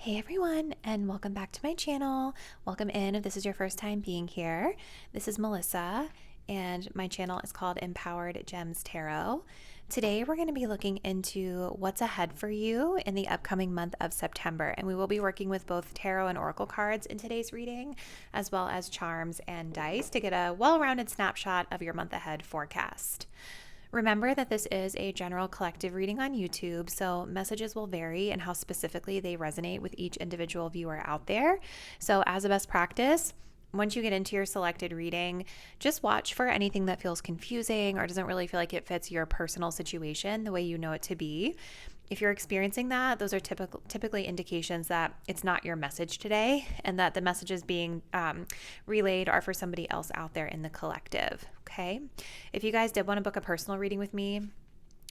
Hey everyone, and welcome back to my channel. Welcome in if this is your first time being here. This is Melissa, and my channel is called Empowered Gems Tarot. Today we're going to be looking into what's ahead for you in the upcoming month of September, and we will be working with both tarot and oracle cards in today's reading, as well as charms and dice to get a well-rounded snapshot of your month ahead forecast. Remember that this is a general collective reading on YouTube, so messages will vary and how specifically they resonate with each individual viewer out there. So as a best practice, once you get into your selected reading, just watch for anything that feels confusing or doesn't really feel like it fits your personal situation the way you know it to be. If you're experiencing that, those are typically indications that it's not your message today and that the messages being relayed are for somebody else out there in the collective, okay? If you guys did want to book a personal reading with me,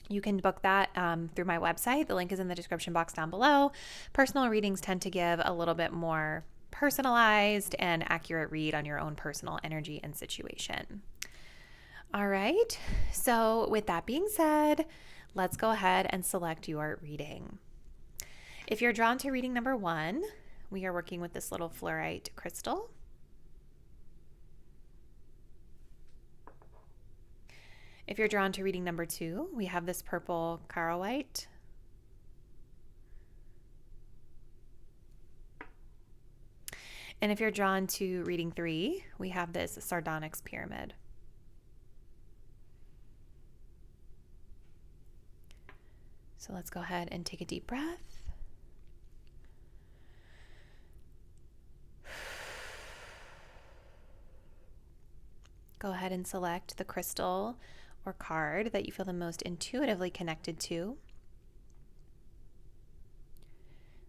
you can book that through my website. The link is in the description box down below. Personal readings tend to give a little bit more personalized and accurate read on your own personal energy and situation. All right, so with that being said, let's go ahead and select your reading. If you're drawn to reading number 1, we are working with this little fluorite crystal. If you're drawn to reading number 2, we have this purple charoite. And if you're drawn to reading 3, we have this Sardonyx pyramid. So let's go ahead and take a deep breath. Go ahead and select the crystal or card that you feel the most intuitively connected to.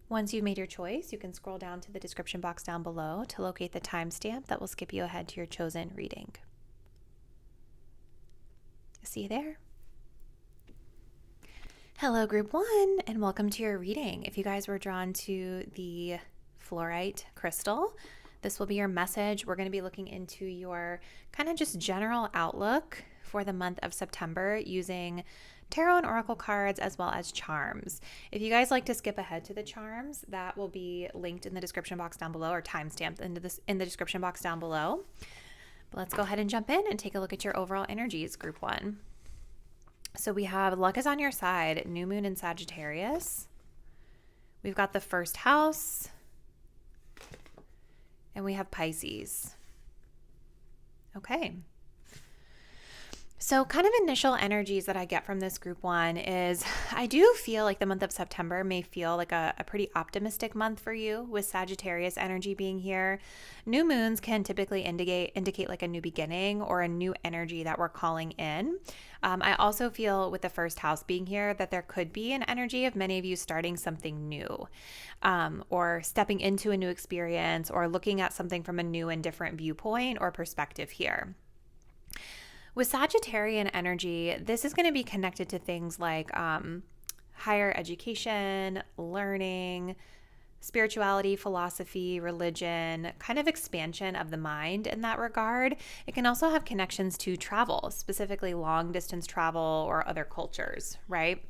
Once you've made your choice, you can scroll down to the description box down below to locate the timestamp that will skip you ahead to your chosen reading. See you there. Hello, group 1, and welcome to your reading. If you guys were drawn to the fluorite crystal, this will be your message. We're going to be looking into your kind of just general outlook for the month of September using tarot and oracle cards as well as charms. If you guys like to skip ahead to the charms, that will be linked in the description box down below or timestamped in the description box down below. But let's go ahead and jump in and take a look at your overall energies, group 1. So we have luck is on your side, new moon in Sagittarius. We've got the first house, and we have Pisces. Okay. So kind of initial energies that I get from this group 1 is I do feel like the month of September may feel like a pretty optimistic month for you with Sagittarius energy being here. New moons can typically indicate like a new beginning or a new energy that we're calling in. I also feel with the first house being here that there could be an energy of many of you starting something new or stepping into a new experience or looking at something from a new and different viewpoint or perspective here. With Sagittarian energy, this is going to be connected to things like higher education, learning, spirituality, philosophy, religion, kind of expansion of the mind in that regard. It can also have connections to travel, specifically long distance travel or other cultures, right?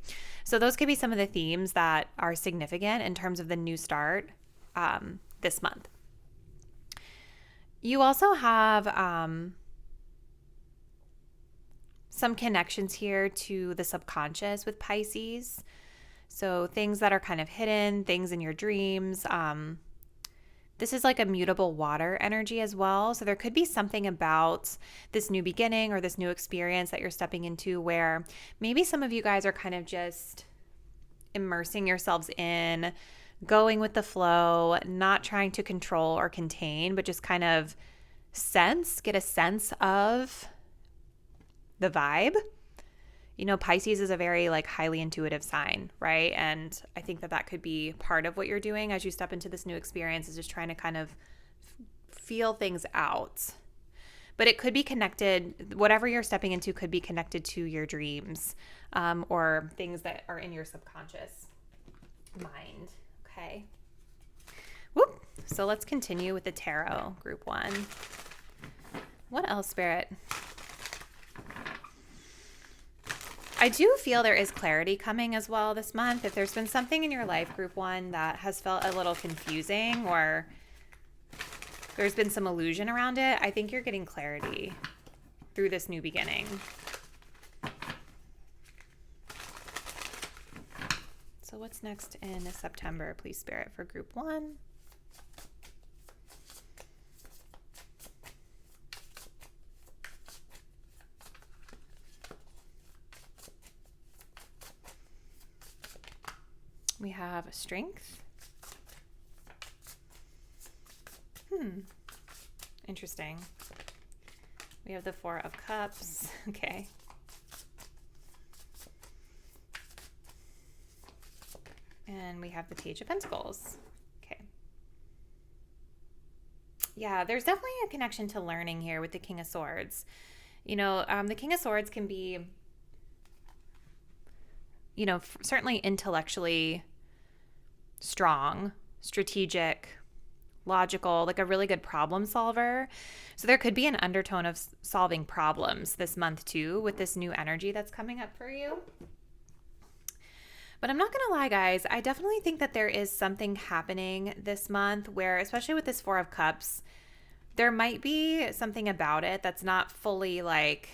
So those could be some of the themes that are significant in terms of the new start this month. You also have some connections here to the subconscious with Pisces. So things that are kind of hidden, things in your dreams. This is like a mutable water energy as well. So there could be something about this new beginning or this new experience that you're stepping into where maybe some of you guys are kind of just immersing yourselves in, going with the flow, not trying to control or contain, but just kind of get a sense of the vibe. You know, Pisces is a very like highly intuitive sign, right? And I think that could be part of what you're doing as you step into this new experience is just trying to kind of feel things out. But it could be connected, whatever you're stepping into could be connected to your dreams or things that are in your subconscious mind, okay? Whoop. So let's continue with the tarot, group 1. What else, Spirit? I do feel there is clarity coming as well this month. If there's been something in your life, group 1, that has felt a little confusing or there's been some illusion around it, I think you're getting clarity through this new beginning. So what's next in September, please, Spirit, for group 1? We have strength. Interesting. We have the 4 of Cups. Okay. And we have the Page of Pentacles. Okay. Yeah, there's definitely a connection to learning here with the King of Swords. You know, the King of Swords can be, you know, certainly intellectually strong, strategic, logical, like a really good problem solver. So there could be an undertone of solving problems this month too with this new energy that's coming up for you. But I'm not going to lie, guys, I definitely think that there is something happening this month where, especially with this 4 of Cups, there might be something about it that's not fully like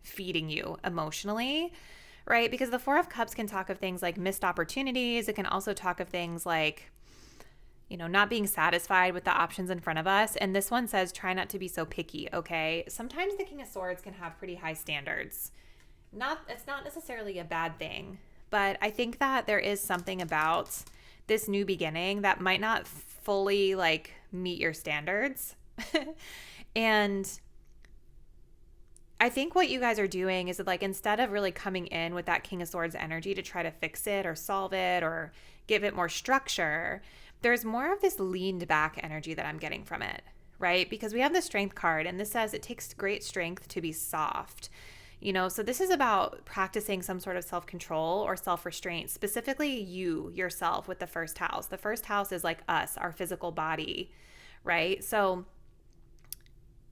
feeding you emotionally, right? Because the 4 of Cups can talk of things like missed opportunities. It can also talk of things like, you know, not being satisfied with the options in front of us. And this one says, try not to be so picky, okay? Sometimes the King of Swords can have pretty high standards. It's not necessarily a bad thing, but I think that there is something about this new beginning that might not fully like meet your standards. And I think what you guys are doing is that, like, instead of really coming in with that King of Swords energy to try to fix it or solve it or give it more structure, there's more of this leaned back energy that I'm getting from it, right? Because we have the Strength card, and this says it takes great strength to be soft. You know, so this is about practicing some sort of self-control or self-restraint, specifically yourself with the first house. The first house is like us, our physical body, right? So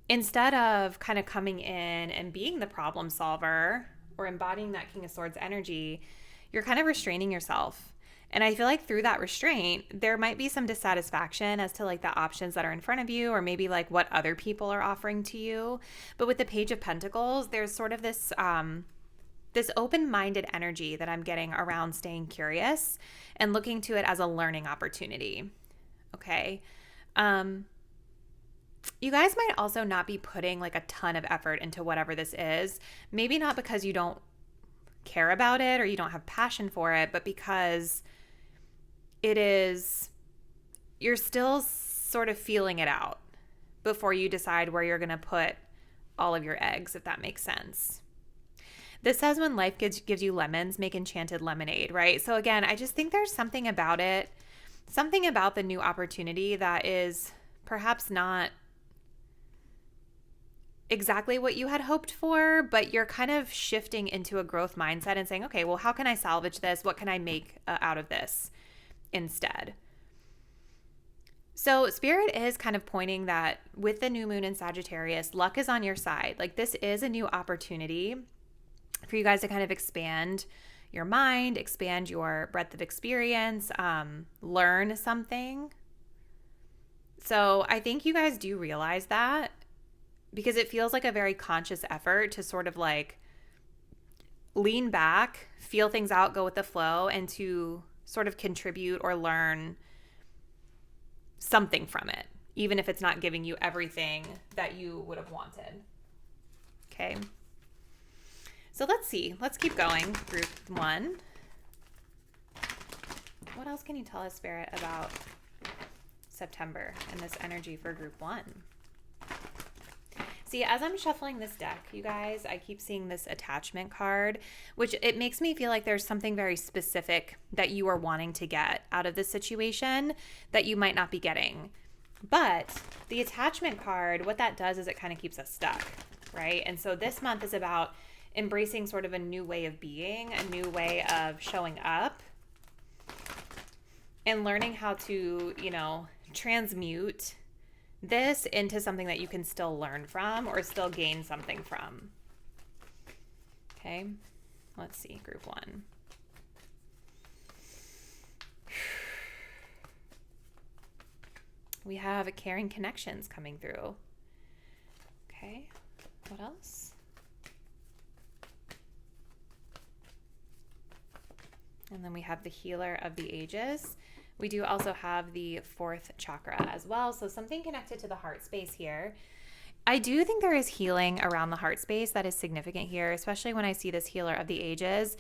instead of kind of coming in and being the problem solver or embodying that King of Swords energy, you're kind of restraining yourself. And I feel like through that restraint, there might be some dissatisfaction as to like the options that are in front of you, or maybe like what other people are offering to you. But with the Page of Pentacles, there's sort of this this open-minded energy that I'm getting around staying curious and looking to it as a learning opportunity. Okay. You guys might also not be putting like a ton of effort into whatever this is. Maybe not because you don't care about it or you don't have passion for it, but because you're still sort of feeling it out before you decide where you're going to put all of your eggs, if that makes sense. This says when life gives you lemons, make enchanted lemonade, right? So again, I just think there's something about it, something about the new opportunity that is perhaps not exactly what you had hoped for, but you're kind of shifting into a growth mindset and saying, okay, well, how can I salvage this? What can I make out of this instead? So Spirit is kind of pointing that with the new moon in Sagittarius, luck is on your side. Like, this is a new opportunity for you guys to kind of expand your mind, expand your breadth of experience, learn something. So I think you guys do realize that, because it feels like a very conscious effort to sort of like lean back, feel things out, go with the flow, and to sort of contribute or learn something from it, even if it's not giving you everything that you would have wanted. Okay. So let's see. Let's keep going. Group 1. What else can you tell us, Spirit, about September and this energy for group 1? See, as I'm shuffling this deck, you guys, I keep seeing this attachment card, which it makes me feel like there's something very specific that you are wanting to get out of this situation that you might not be getting. But the attachment card, what that does is it kind of keeps us stuck, right? And so this month is about embracing sort of a new way of being, a new way of showing up, and learning how to, you know, transmute this into something that you can still learn from or still gain something from. Okay, let's see, group 1. We have caring connections coming through. Okay, what else? And then we have the healer of the ages. We do also have the 4th chakra as well. So something connected to the heart space here. I do think there is healing around the heart space that is significant here, especially when I see this healer of the ages.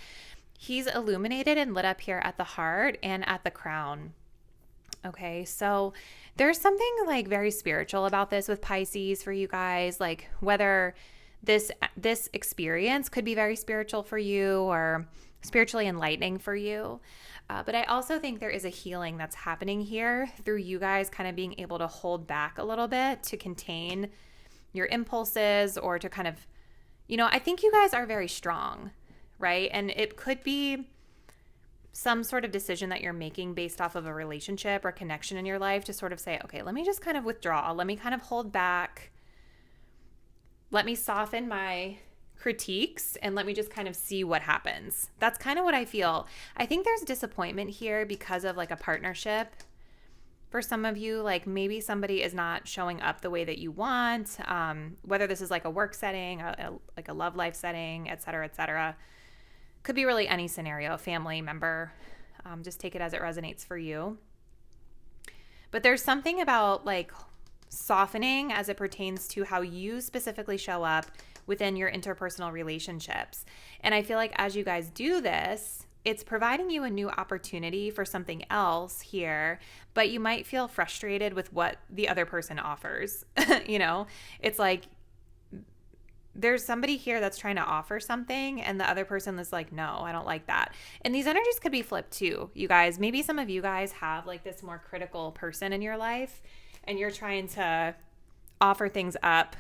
He's illuminated and lit up here at the heart and at the crown. Okay, so there's something like very spiritual about this with Pisces for you guys, like whether this experience could be very spiritual for you or spiritually enlightening for you. But I also think there is a healing that's happening here through you guys kind of being able to hold back a little bit to contain your impulses or to kind of, I think you guys are very strong, right? And it could be some sort of decision that you're making based off of a relationship or connection in your life to sort of say, okay, let me just kind of withdraw. Let me kind of hold back. Let me soften my critiques and let me just kind of see what happens. That's kind of what I feel. I think there's disappointment here because of like a partnership. For some of you, like maybe somebody is not showing up the way that you want, whether this is like a work setting, like a love life setting, et cetera, could be really any scenario, family member. Just take it as it resonates for you. But there's something about like softening as it pertains to how you specifically show up within your interpersonal relationships. And I feel like as you guys do this, it's providing you a new opportunity for something else here, but you might feel frustrated with what the other person offers. It's like there's somebody here that's trying to offer something and the other person is like, no, I don't like that. And these energies could be flipped too, you guys. Maybe some of you guys have like this more critical person in your life and you're trying to offer things up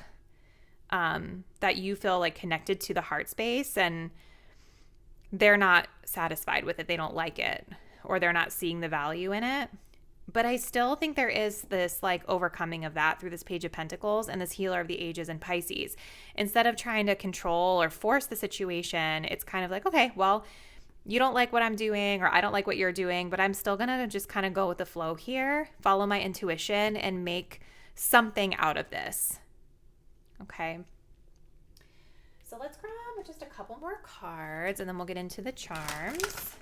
that you feel like connected to the heart space and they're not satisfied with it. They don't like it or they're not seeing the value in it. But I still think there is this like overcoming of that through this Page of Pentacles and this healer of the ages in Pisces. Instead of trying to control or force the situation, it's kind of like, okay, well, you don't like what I'm doing or I don't like what you're doing, but I'm still going to just kind of go with the flow here, follow my intuition and make something out of this. Okay. So let's grab just a couple more cards and then we'll get into the charms.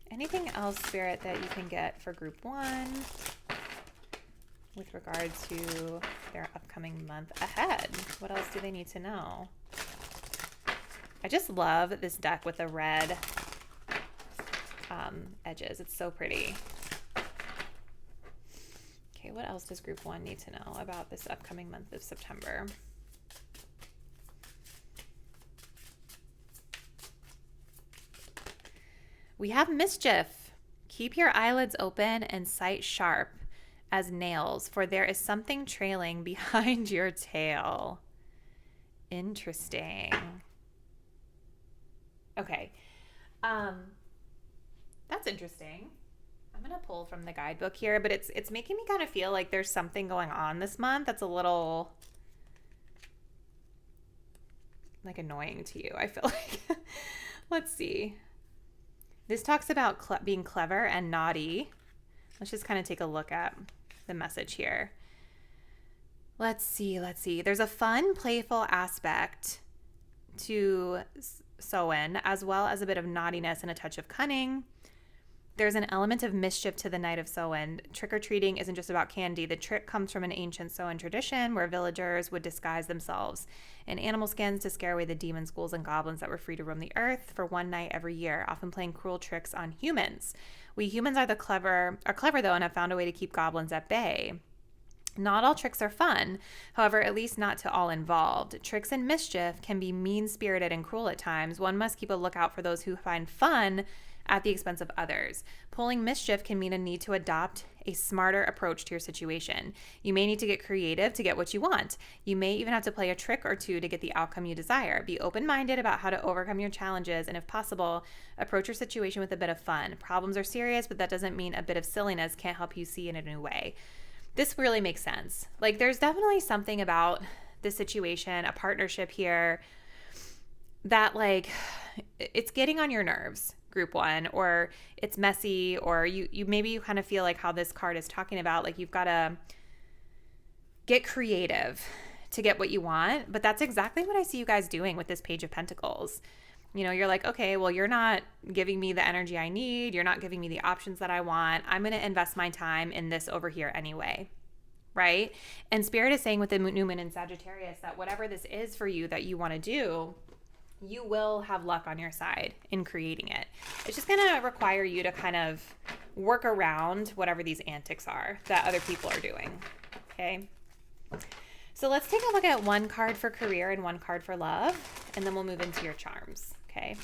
Anything else, Spirit, that you can get for group 1 with regard to their upcoming month ahead? What else do they need to know? I just love this deck with the red edges. It's so pretty. Okay, what else does group 1 need to know about this upcoming month of September? We have mischief. Keep your eyelids open and sight sharp as nails, for there is something trailing behind your tail. Interesting. Okay. That's interesting. I'm going to pull from the guidebook here, but it's making me kind of feel like there's something going on this month that's a little like annoying to you, I feel like. Let's see. This talks about being clever and naughty. Let's just kind of take a look at the message here. Let's see. There's a fun, playful aspect to Samhain, as well as a bit of naughtiness and a touch of cunning. There's an element of mischief to the night of Samhain. Trick-or-treating isn't just about candy. The trick comes from an ancient Samhain tradition where villagers would disguise themselves in animal skins to scare away the demons, ghouls, and goblins that were free to roam the earth for one night every year, often playing cruel tricks on humans. We humans are clever though, and have found a way to keep goblins at bay. Not all tricks are fun, however, at least not to all involved. Tricks and mischief can be mean-spirited and cruel at times. One must keep a lookout for those who find fun at the expense of others. Pulling mischief can mean a need to adopt a smarter approach to your situation. You may need to get creative to get what you want. You may even have to play a trick or two to get the outcome you desire. Be open-minded about how to overcome your challenges, and if possible, approach your situation with a bit of fun. Problems are serious, but that doesn't mean a bit of silliness can't help you see in a new way. This really makes sense. Like, there's definitely something about this situation, a partnership here, that like it's getting on your nerves, group one, or it's messy, or you maybe you kind of feel like how this card is talking about, like you've got to get creative to get what you want. But that's exactly what I see you guys doing with this Page of Pentacles. You know, you're like, okay, well, you're not giving me the energy I need. You're not giving me the options that I want. I'm going to invest my time in this over here anyway. Right? And Spirit is saying with the new moon in Sagittarius that whatever this is for you that you want to do, you will have luck on your side in creating it. It's just going to require you to kind of work around whatever these antics are that other people are doing. Okay? So let's take a look at one card for career and one card for love, and then we'll move into your charms. Okay?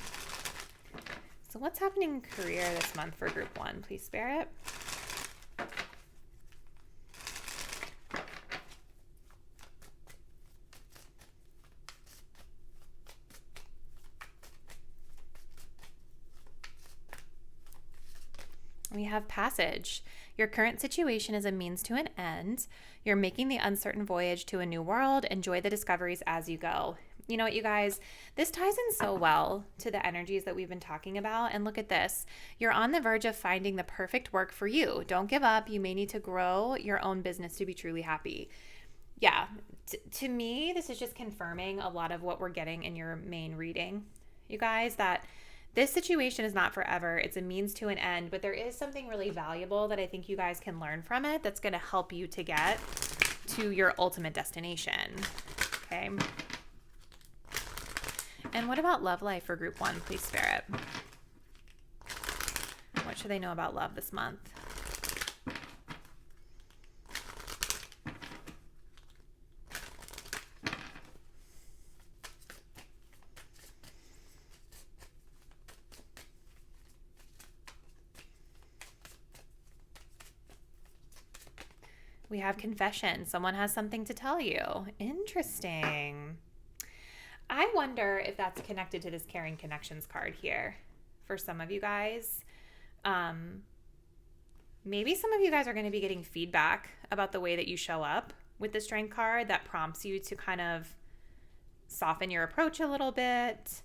So what's happening in career this month for group one, please, Spirit? We have passage. Your current situation is a means to an end. You're making the uncertain voyage to a new world. Enjoy the discoveries as you go. You know what, you guys? This ties in so well to the energies that we've been talking about. And look at this. You're on the verge of finding the perfect work for you. Don't give up. You may need to grow your own business to be truly happy. Yeah, to me, this is just confirming a lot of what we're getting in your main reading, you guys, that this situation is not forever. It's a means to an end, but there is something really valuable that I think you guys can learn from it that's going to help you to get to your ultimate destination. Okay. And what about love life for group one, please, Spirit? What should they know about love this month? We have confession. Someone has something to tell you. Interesting. I wonder if that's connected to this Caring Connections card here for some of you guys. Maybe some of you guys are going to be getting feedback about the way that you show up with the Strength card that prompts you to kind of soften your approach a little bit.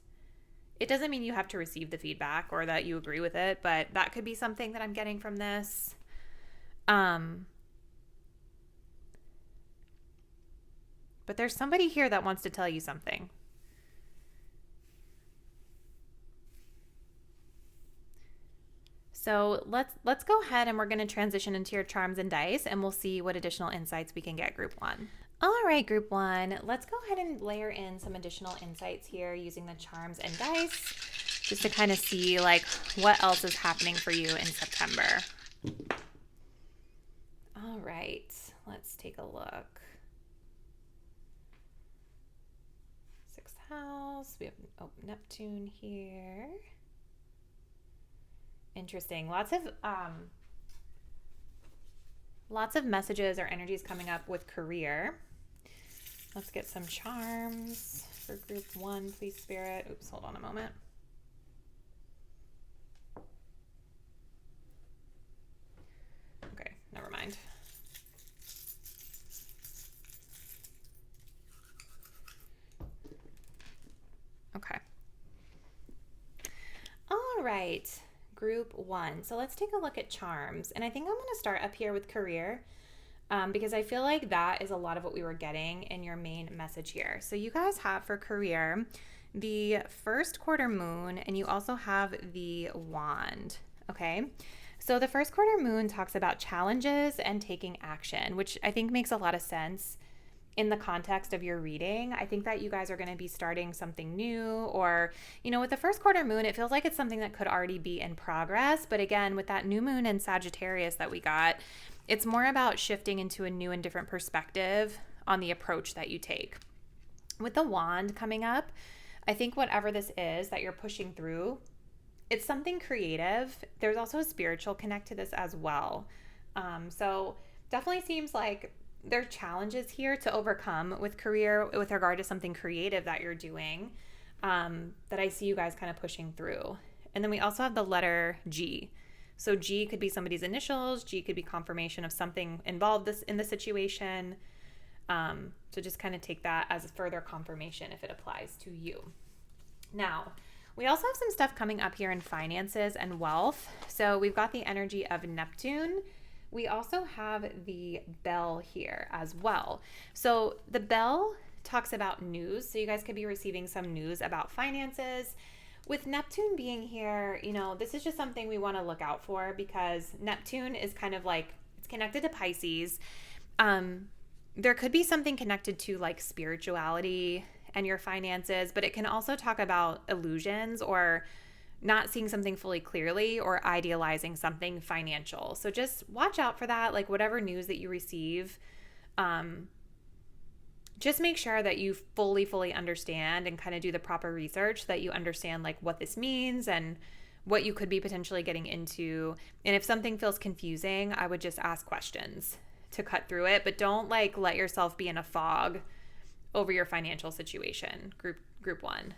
It doesn't mean you have to receive the feedback or that you agree with it, but that could be something that I'm getting from this. But there's somebody here that wants to tell you something. So let's go ahead and we're going to transition into your charms and dice, and we'll see what additional insights we can get, group one. All right, group one, let's go ahead and layer in some additional insights here using the charms and dice, just to kind of see like what else is happening for you in September. All right, let's take a look. Sixth house, we have Neptune here. Interesting. Lots of messages or energies coming up with career. Let's get some charms for group one, please, Spirit. Oops, hold on a moment. Okay, never mind. Okay. All right. Group one. So let's take a look at charms. And I think I'm going to start up here with career because I feel like that is a lot of what we were getting in your main message here. So you guys have for career the first quarter moon, and you also have the wand. Okay. So the first quarter moon talks about challenges and taking action, which I think makes a lot of sense in the context of your reading. I think that you guys are going to be starting something new, or, you know, with the first quarter moon, it feels like it's something that could already be in progress. But again, with that new moon in Sagittarius that we got, it's more about shifting into a new and different perspective on the approach that you take. With the wand coming up, I think whatever this is that you're pushing through, it's something creative. There's also a spiritual connect to this as well. So definitely seems like there are challenges here to overcome with career with regard to something creative that you're doing that I see you guys kind of pushing through. And then we also have the letter G. So G could be somebody's initials. G could be confirmation of something involved in the situation. So just kind of take that as further confirmation if it applies to you. Now, we also have some stuff coming up here in finances and wealth. So we've got the energy of Neptune. We also have the bell here as well. So the bell talks about news. So you guys could be receiving some news about finances. With Neptune being here, you know, this is just something we want to look out for because Neptune is kind of like, it's connected to Pisces. There could be something connected to like spirituality and your finances, but it can also talk about illusions or not seeing something fully clearly or idealizing something financial. So just watch out for that. Like whatever news that you receive, just make sure that you fully understand and kind of do the proper research, that you understand like what this means and what you could be potentially getting into. And if something feels confusing, I would just ask questions to cut through it, but don't like let yourself be in a fog over your financial situation. Group one.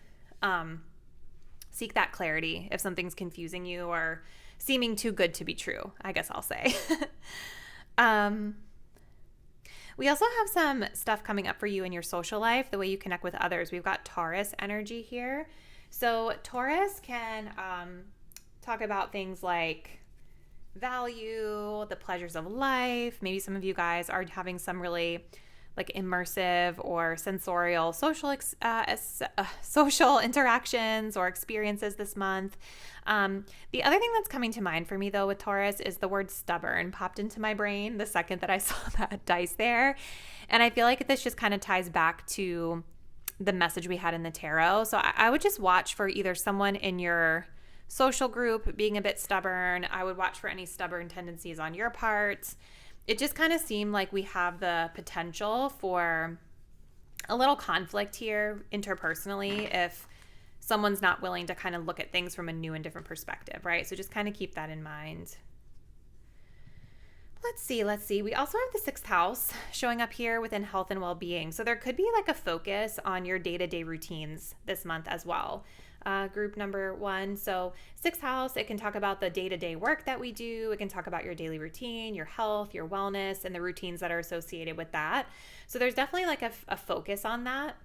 Seek that clarity if something's confusing you or seeming too good to be true, I guess I'll say. We also have some stuff coming up for you in your social life, the way you connect with others. We've got Taurus energy here. So Taurus can talk about things like value, the pleasures of life. Maybe some of you guys are having some really like immersive or sensorial social interactions or experiences this month. The other thing that's coming to mind for me though with Taurus is the word stubborn popped into my brain the second that I saw that dice there. And I feel like this just kind of ties back to the message we had in the tarot. So I would just watch for either someone in your social group being a bit stubborn. I would watch for any stubborn tendencies on your part. It just kind of seemed like we have the potential for a little conflict here interpersonally if someone's not willing to kind of look at things from a new and different perspective, right? So just kind of keep that in mind. Let's see. We also have the sixth house showing up here within health and well-being. So there could be like a focus on your day-to-day routines this month as well. Group number one. So sixth house, it can talk about the day-to-day work that we do. It can talk about your daily routine, your health, your wellness, and the routines that are associated with that. So there's definitely like a focus on that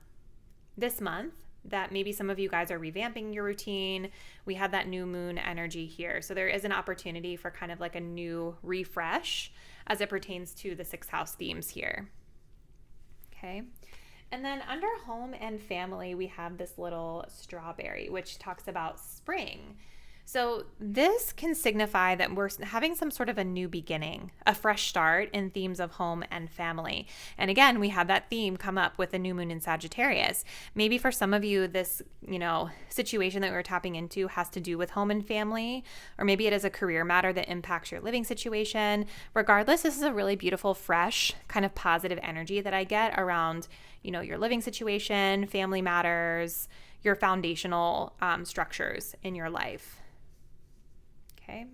this month, that maybe some of you guys are revamping your routine. We have that new moon energy here. So there is an opportunity for kind of like a new refresh as it pertains to the sixth house themes here. Okay. And then under home and family, we have this little strawberry, which talks about spring. So this can signify that we're having some sort of a new beginning, a fresh start in themes of home and family. And again, we have that theme come up with the new moon in Sagittarius. Maybe for some of you, this, situation that we're tapping into has to do with home and family, or maybe it is a career matter that impacts your living situation. Regardless, this is a really beautiful, fresh, kind of positive energy that I get around, your living situation, family matters, your foundational structures in your life. Okay.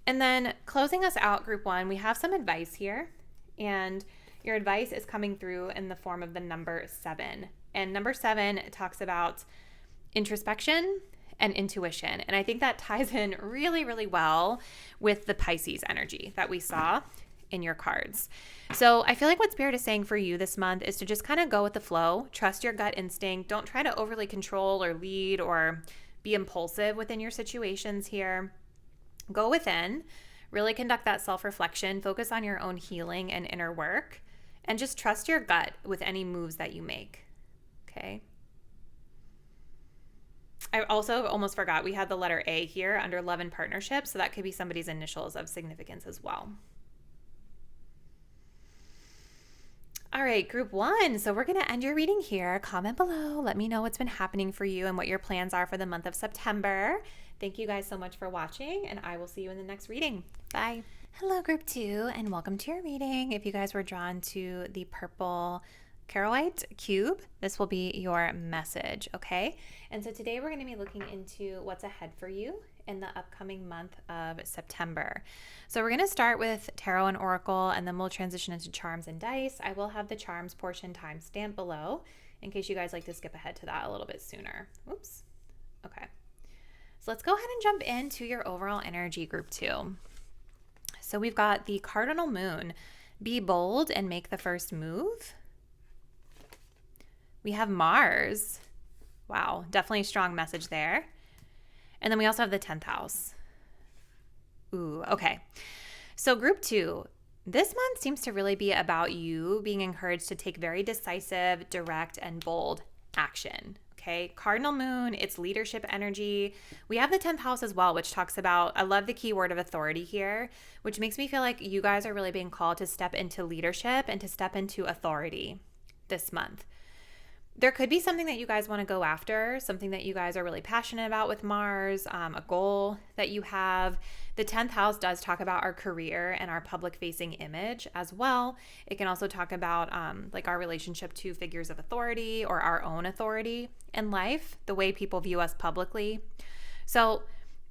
And then closing us out, group one, we have some advice here, and your advice is coming through in the form of the number 7. And number 7 talks about introspection and intuition. And I think that ties in really, really well with the Pisces energy that we saw in your cards. So I feel like what Spirit is saying for you this month is to just kind of go with the flow, trust your gut instinct. Don't try to overly control or lead or be impulsive within your situations here. Go within, really conduct that self-reflection, focus on your own healing and inner work, and just trust your gut with any moves that you make, okay? I also almost forgot we had the letter A here under love and partnership, so that could be somebody's initials of significance as well. All right, group one. So we're going to end your reading here. Comment below. Let me know what's been happening for you and what your plans are for the month of September. Thank you guys so much for watching, and I will see you in the next reading. Bye. Hello, group two, and welcome to your reading. If you guys were drawn to the purple Charoite cube, this will be your message, okay? And so today we're going to be looking into what's ahead for you in the upcoming month of September. So we're going to start with tarot and oracle, and then we'll transition into charms and dice. I will have the charms portion timestamped below in case you guys like to skip ahead to that a little bit sooner. Oops. Okay. So let's go ahead and jump into your overall energy, group two. So we've got the cardinal moon. Be bold and make the first move. We have Mars. Wow, definitely a strong message there. And then we also have the 10th house. Ooh, okay. So group 2, this month seems to really be about you being encouraged to take very decisive, direct, and bold action. Okay, cardinal moon, it's leadership energy. We have the 10th house as well, which talks about, I love the key word of authority here, which makes me feel like you guys are really being called to step into leadership and to step into authority this month. There could be something that you guys want to go after, something that you guys are really passionate about with Mars, a goal that you have. The 10th house does talk about our career and our public-facing image as well. It can also talk about like our relationship to figures of authority or our own authority in life, the way people view us publicly. So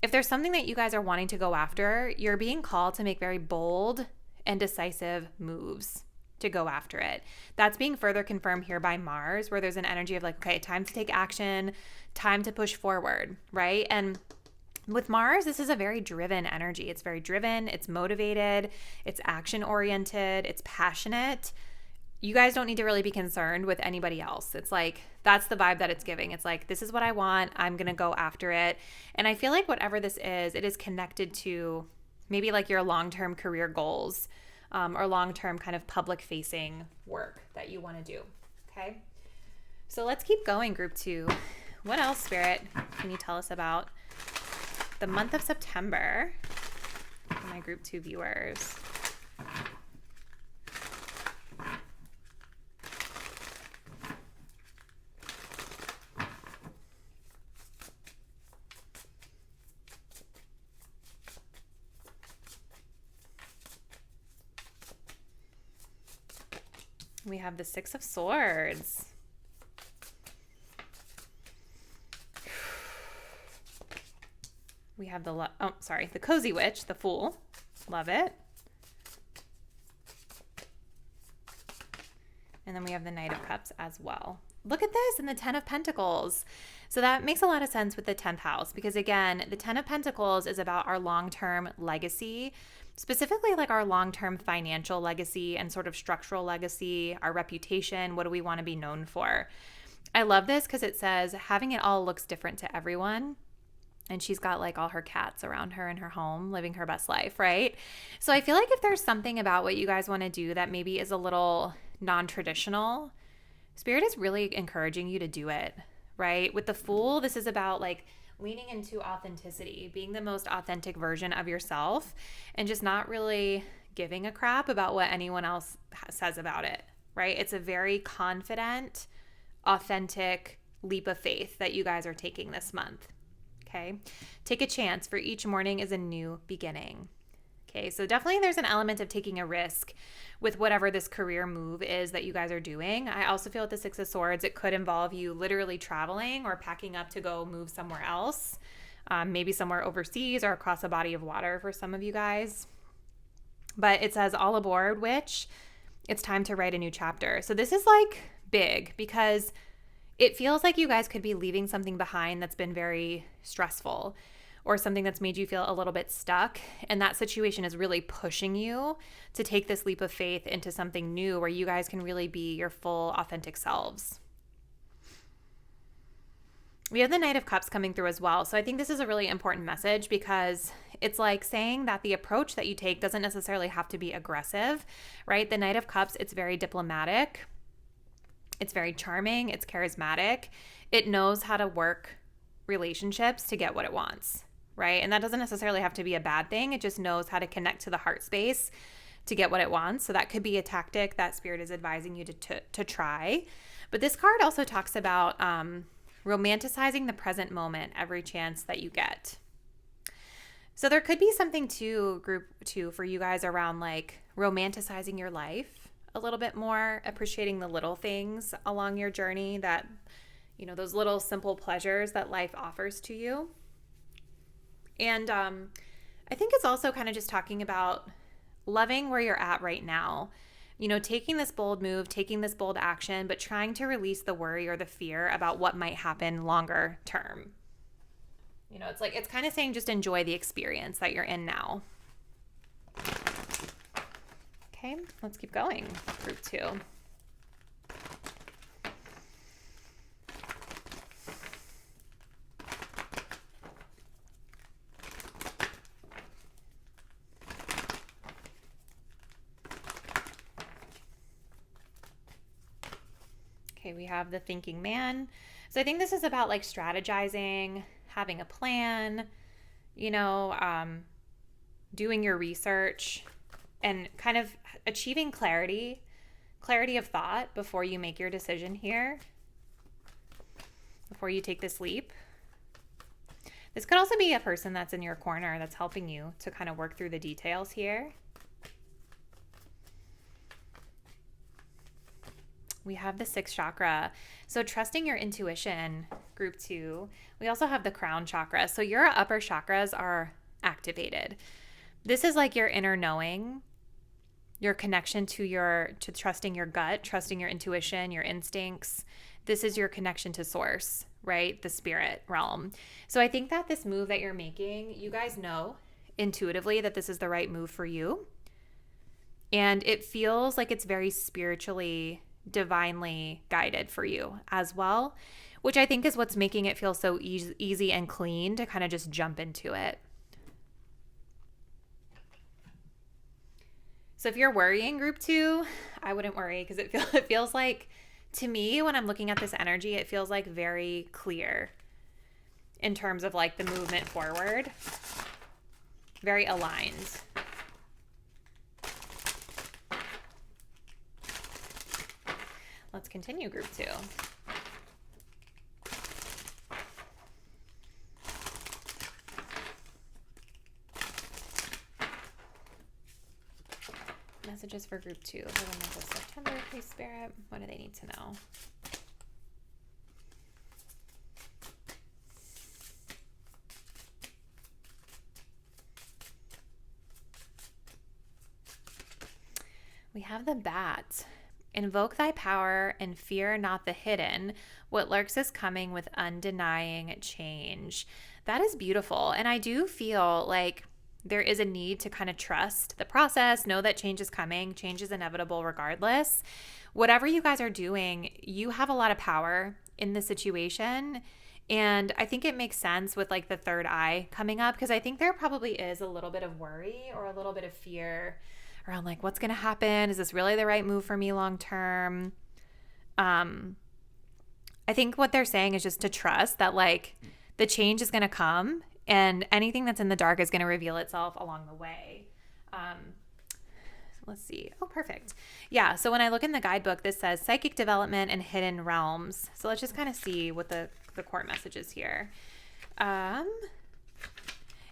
if there's something that you guys are wanting to go after, you're being called to make very bold and decisive moves to go after it. That's being further confirmed here by Mars, where there's an energy of like, okay, time to take action, time to push forward, right? And with Mars, this is a very driven energy. It's very driven, it's motivated, it's action oriented, it's passionate. You guys don't need to really be concerned with anybody else. It's like, that's the vibe that it's giving. It's like, this is what I want, I'm gonna go after it. And I feel like whatever this is, it is connected to maybe like your long-term career goals, or long-term kind of public-facing work that you want to do, okay? So let's keep going, group 2. What else, Spirit, can you tell us about the month of September for my group 2 viewers? We have the 6 of Swords. We have the Cozy Witch, the Fool. Love it. And then we have the Knight of Cups as well. Look at this, and the 10 of Pentacles. So that makes a lot of sense with the 10th house, because again, the 10 of Pentacles is about our long-term legacy, specifically like our long-term financial legacy and sort of structural legacy, our reputation. What do we want to be known for? I love this because it says having it all looks different to everyone. And she's got like all her cats around her in her home, living her best life, right? So I feel like if there's something about what you guys want to do that maybe is a little non-traditional, Spirit is really encouraging you to do it, right? With the Fool, this is about like leaning into authenticity, being the most authentic version of yourself, and just not really giving a crap about what anyone else says about it, right? It's a very confident, authentic leap of faith that you guys are taking this month, okay? Take a chance, for each morning is a new beginning. Okay, so definitely there's an element of taking a risk with whatever this career move is that you guys are doing. I also feel with the 6 of Swords, it could involve you literally traveling or packing up to go move somewhere else, maybe somewhere overseas or across a body of water for some of you guys. But it says, all aboard, witch, it's time to write a new chapter. So this is like big because it feels like you guys could be leaving something behind that's been very stressful, or something that's made you feel a little bit stuck. And that situation is really pushing you to take this leap of faith into something new where you guys can really be your full authentic selves. We have the Knight of Cups coming through as well. So I think this is a really important message because it's like saying that the approach that you take doesn't necessarily have to be aggressive, right? The Knight of Cups, it's very diplomatic. It's very charming. It's charismatic. It knows how to work relationships to get what it wants, right? And that doesn't necessarily have to be a bad thing. It just knows how to connect to the heart space to get what it wants. So that could be a tactic that Spirit is advising you to try. But this card also talks about romanticizing the present moment every chance that you get. So there could be something to group 2 for you guys around like romanticizing your life a little bit more, appreciating the little things along your journey, that, you know, those little simple pleasures that life offers to you. And I think it's also kind of just talking about loving where you're at right now. You know, taking this bold move, taking this bold action, but trying to release the worry or the fear about what might happen longer term. You know, it's like, it's kind of saying just enjoy the experience that you're in now. Okay, let's keep going. Group 2. Okay, we have the thinking man. So I think this is about like strategizing, having a plan, you know, doing your research and kind of achieving clarity of thought before you make your decision here, before you take this leap. This could also be a person that's in your corner that's helping you to kind of work through the details here. We have the sixth chakra. So trusting your intuition, group 2. We also have the crown chakra. So your upper chakras are activated. This is like your inner knowing, your connection to trusting your gut, trusting your intuition, your instincts. This is your connection to source, right? The spirit realm. So I think that this move that you're making, you guys know intuitively that this is the right move for you. And it feels like it's very spiritually, divinely guided for you as well, which I think is what's making it feel so easy and clean to kind of just jump into it. So if you're worrying, group 2, I wouldn't worry because it feels like, to me, when I'm looking at this energy, it feels like very clear in terms of like the movement forward, very aligned. Let's continue, group 2. Messages for group 2 for the month of September, please, Spirit. What do they need to know? We have the bat. Invoke thy power and fear not the hidden. What lurks is coming with undenying change. That is beautiful. And I do feel like there is a need to kind of trust the process, know that change is coming. Change is inevitable regardless. Whatever you guys are doing, you have a lot of power in the situation. And I think it makes sense with like the third eye coming up, because I think there probably is a little bit of worry or a little bit of fear around like, what's going to happen? Is this really the right move for me long term? I think what they're saying is just to trust that like the change is going to come and anything that's in the dark is going to reveal itself along the way. Let's see. Oh, perfect. Yeah. So when I look in the guidebook, this says psychic development and hidden realms. So let's just kind of see what the core message is here.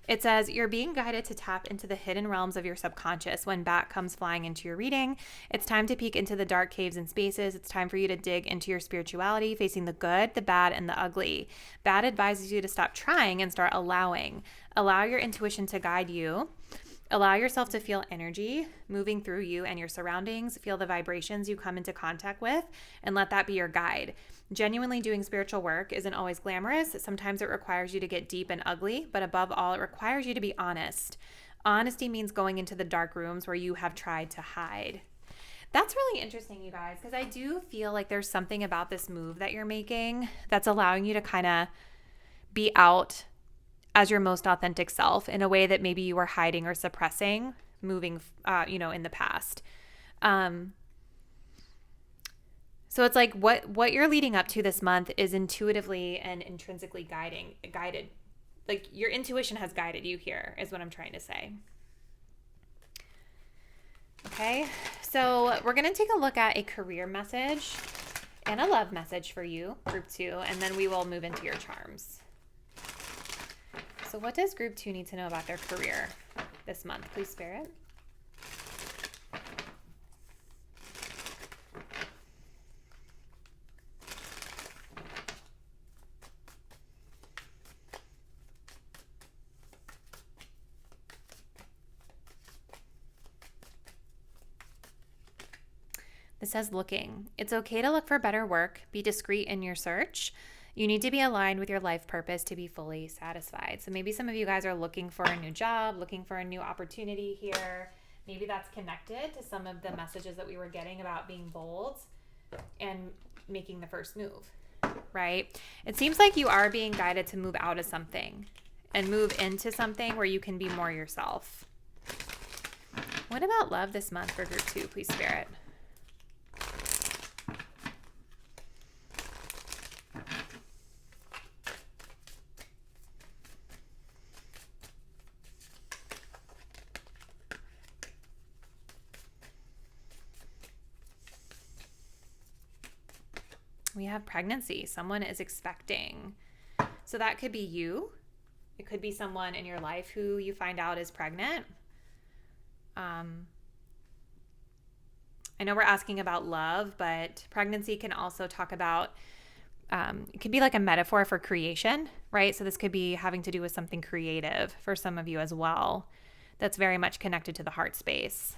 It says, you're being guided to tap into the hidden realms of your subconscious. When Bat comes flying into your reading, it's time to peek into the dark caves and spaces. It's time for you to dig into your spirituality, facing the good, the bad, and the ugly. Bat advises you to stop trying and start allowing. Allow your intuition to guide you. Allow yourself to feel energy moving through you and your surroundings. Feel the vibrations you come into contact with, and let that be your guide. Genuinely doing spiritual work isn't always glamorous. Sometimes it requires you to get deep and ugly, but above all, it requires you to be honest. Honesty means going into the dark rooms where you have tried to hide. That's really interesting, you guys, because I do feel like there's something about this move that you're making that's allowing you to kind of be out as your most authentic self in a way that maybe you were hiding or suppressing moving, in the past. So it's like what you're leading up to this month is intuitively and intrinsically guided. Like your intuition has guided you here is what I'm trying to say. Okay, so we're going to take a look at a career message and a love message for you, group 2, and then we will move into your charms. So what does group 2 need to know about their career this month, please, Spirit? It says looking. It's okay to look for better work. Be discreet in your search. You need to be aligned with your life purpose to be fully satisfied. So maybe some of you guys are looking for a new job, looking for a new opportunity here. Maybe that's connected to some of the messages that we were getting about being bold and making the first move, right? It seems like you are being guided to move out of something and move into something where you can be more yourself. What about love this month for group 2, please, Spirit? We have pregnancy. Someone is expecting. So that could be you. It could be someone in your life who you find out is pregnant. I know we're asking about love, but pregnancy can also talk about, it could be like a metaphor for creation, right? So this could be having to do with something creative for some of you as well. That's very much connected to the heart space.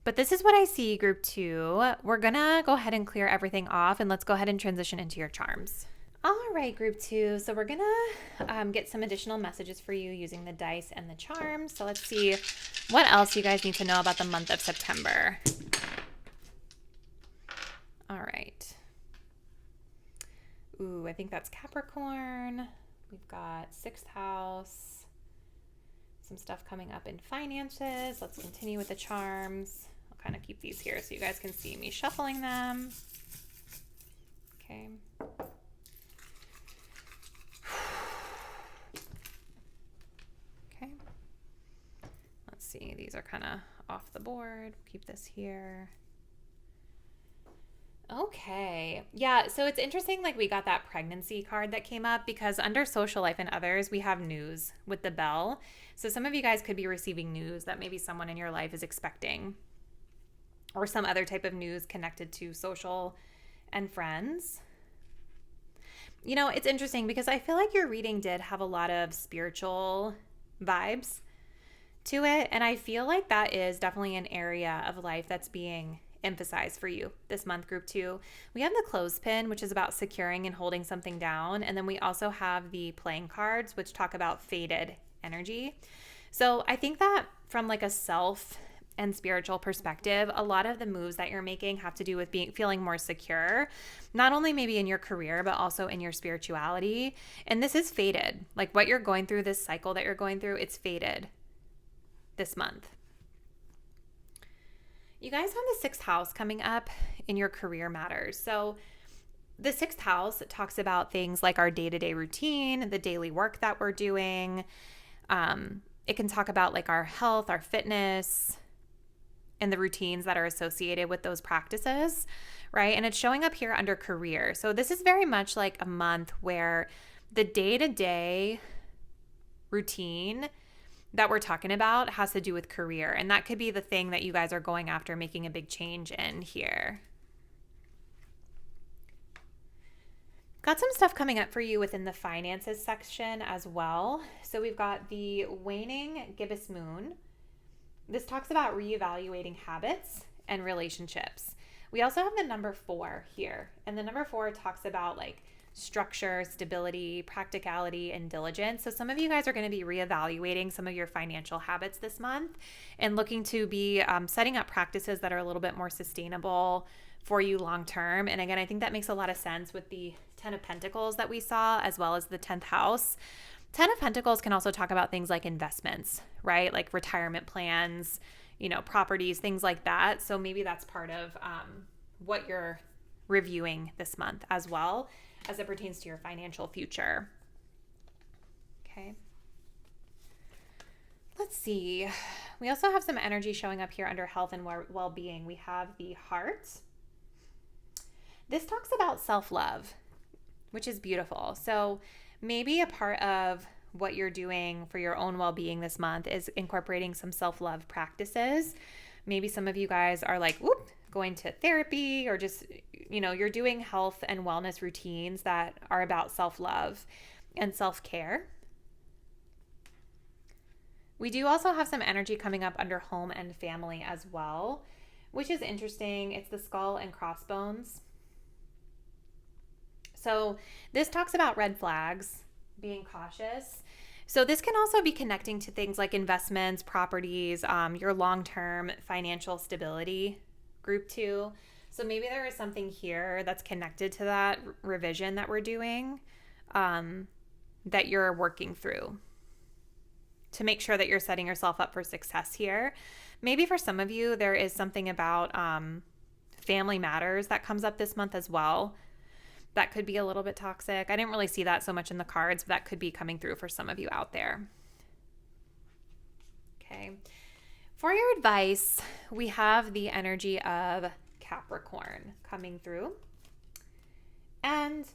But this is what I see, group 2. We're going to go ahead and clear everything off, and let's go ahead and transition into your charms. All right, group 2. So we're going to get some additional messages for you using the dice and the charms. So let's see what else you guys need to know about the month of September. All right. Ooh, I think that's Capricorn. We've got 6th house. Some stuff coming up in finances. Let's continue with the charms. I'll kind of keep these here so you guys can see me shuffling them. Okay. Okay. Let's see. These are kind of off the board. Keep this here. Okay. Yeah, so it's interesting, like we got that pregnancy card that came up because under social life and others, we have news with the bell. So some of you guys could be receiving news that maybe someone in your life is expecting, or some other type of news connected to social and friends. You know, it's interesting because I feel like your reading did have a lot of spiritual vibes to it. And I feel like that is definitely an area of life that's being emphasize for you this month, group 2. We have the clothespin, which is about securing and holding something down. And then we also have the playing cards, which talk about faded energy. So I think that from like a self and spiritual perspective, a lot of the moves that you're making have to do with feeling more secure, not only maybe in your career, but also in your spirituality. And this is faded. Like what you're going through, this cycle that you're going through, it's faded this month. You guys have the 6th house coming up in your career matters. So the 6th house talks about things like our day-to-day routine, the daily work that we're doing. It can talk about like our health, our fitness, and the routines that are associated with those practices, right? And it's showing up here under career. So this is very much like a month where the day-to-day routine that we're talking about has to do with career. And that could be the thing that you guys are going after, making a big change in here. Got some stuff coming up for you within the finances section as well. So we've got the waning gibbous moon. This talks about reevaluating habits and relationships. We also have the number 4 here. And the number 4 talks about like structure, stability, practicality, and diligence. So some of you guys are going to be reevaluating some of your financial habits this month and looking to be setting up practices that are a little bit more sustainable for you long term. And again, I think that makes a lot of sense with the 10 of Pentacles that we saw, as well as the 10th house. 10 of Pentacles can also talk about things like investments, right? Like retirement plans, you know, properties, things like that. So maybe that's part of what you're reviewing this month as well, as it pertains to your financial future. Okay. Let's see. We also have some energy showing up here under health and well-being. We have the heart. This talks about self-love, which is beautiful. So maybe a part of what you're doing for your own well-being this month is incorporating some self-love practices. Maybe some of you guys are like, whoop, going to therapy, or just, you know, you're doing health and wellness routines that are about self-love and self-care. We do also have some energy coming up under home and family as well, which is interesting. It's the skull and crossbones. So this talks about red flags, being cautious. So this can also be connecting to things like investments, properties, your long-term financial stability, group 2. So maybe there is something here that's connected to that revision that we're doing that you're working through to make sure that you're setting yourself up for success here. Maybe for some of you, there is something about family matters that comes up this month as well. That could be a little bit toxic. I didn't really see that so much in the cards, but that could be coming through for some of you out there. Okay. For your advice, we have the energy of Capricorn coming through. And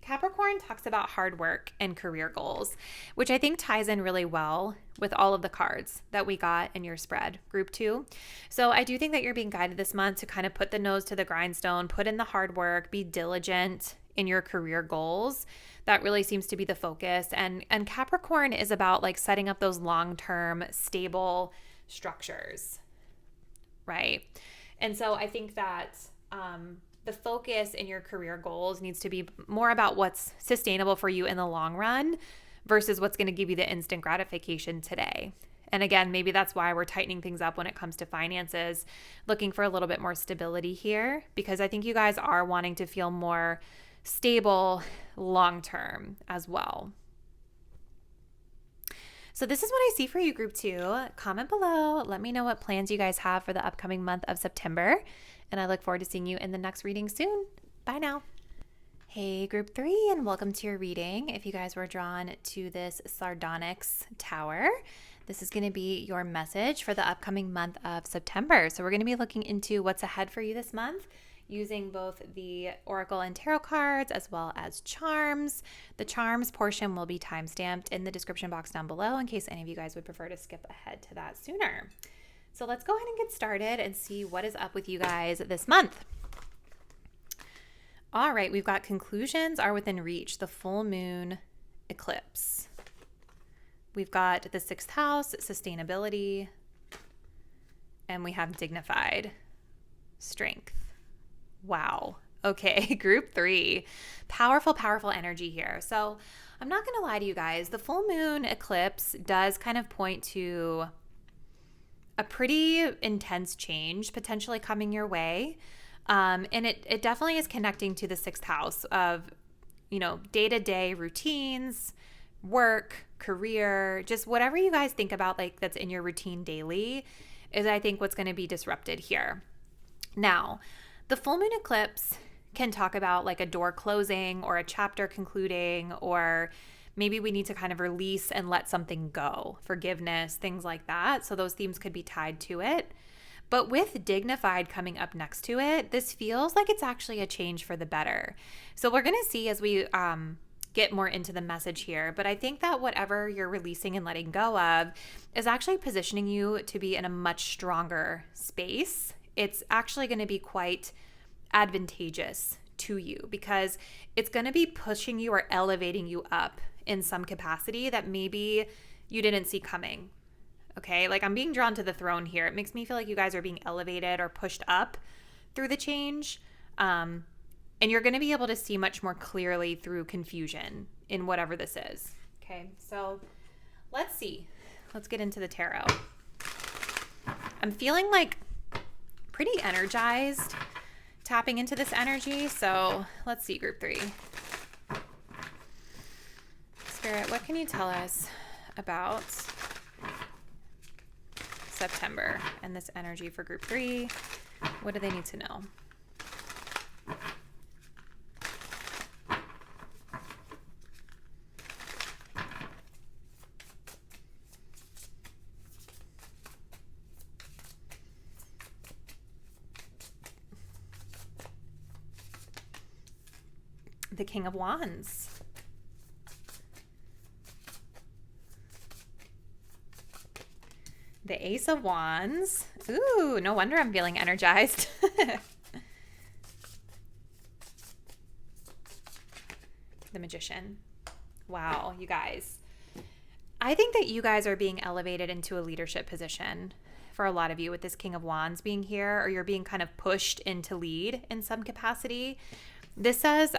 Capricorn talks about hard work and career goals, which I think ties in really well with all of the cards that we got in your spread, group 2. So I do think that you're being guided this month to kind of put the nose to the grindstone, put in the hard work, be diligent in your career goals. That really seems to be the focus. And Capricorn is about like setting up those long-term stable structures, right? And so I think that the focus in your career goals needs to be more about what's sustainable for you in the long run versus what's going to give you the instant gratification today. And again, maybe that's why we're tightening things up when it comes to finances, looking for a little bit more stability here, because I think you guys are wanting to feel more stable long-term as well. So this is what I see for you, group 2. Comment below. Let me know what plans you guys have for the upcoming month of September. And I look forward to seeing you in the next reading soon. Bye now. Hey, group 3, and welcome to your reading. If you guys were drawn to this Sardonyx tower, this is going to be your message for the upcoming month of September. So we're going to be looking into what's ahead for you this month, using both the Oracle and Tarot cards as well as charms. The charms portion will be timestamped in the description box down below in case any of you guys would prefer to skip ahead to that sooner. So let's go ahead and get started and see what is up with you guys this month. All right, we've got conclusions are within reach, the full moon eclipse. We've got the 6th house, sustainability, and we have dignified, strength. Wow. Okay, group 3. Powerful, powerful energy here. So I'm not going to lie to you guys. The full moon eclipse does kind of point to a pretty intense change potentially coming your way. And it definitely is connecting to the 6th house of, day-to-day routines, work, career, just whatever you guys think about like that's in your routine daily is I think what's going to be disrupted here. Now, the full moon eclipse can talk about like a door closing or a chapter concluding, or maybe we need to kind of release and let something go, forgiveness, things like that. So those themes could be tied to it. But with dignified coming up next to it, this feels like it's actually a change for the better. So we're going to see as we get more into the message here. But I think that whatever you're releasing and letting go of is actually positioning you to be in a much stronger space. It's actually going to be quite advantageous to you because it's going to be pushing you or elevating you up in some capacity that maybe you didn't see coming. Okay, like I'm being drawn to the throne here. It makes me feel like you guys are being elevated or pushed up through the change. And you're going to be able to see much more clearly through confusion in whatever this is. Okay, so let's see. Let's get into the tarot. I'm feeling like pretty energized tapping into this energy. So let's see, group 3. Spirit, what can you tell us about September and this energy for group 3? What do they need to know? The King of Wands. The Ace of Wands. Ooh, no wonder I'm feeling energized. The Magician. Wow, you guys. I think that you guys are being elevated into a leadership position for a lot of you with this King of Wands being here, or you're being kind of pushed into lead in some capacity. This says,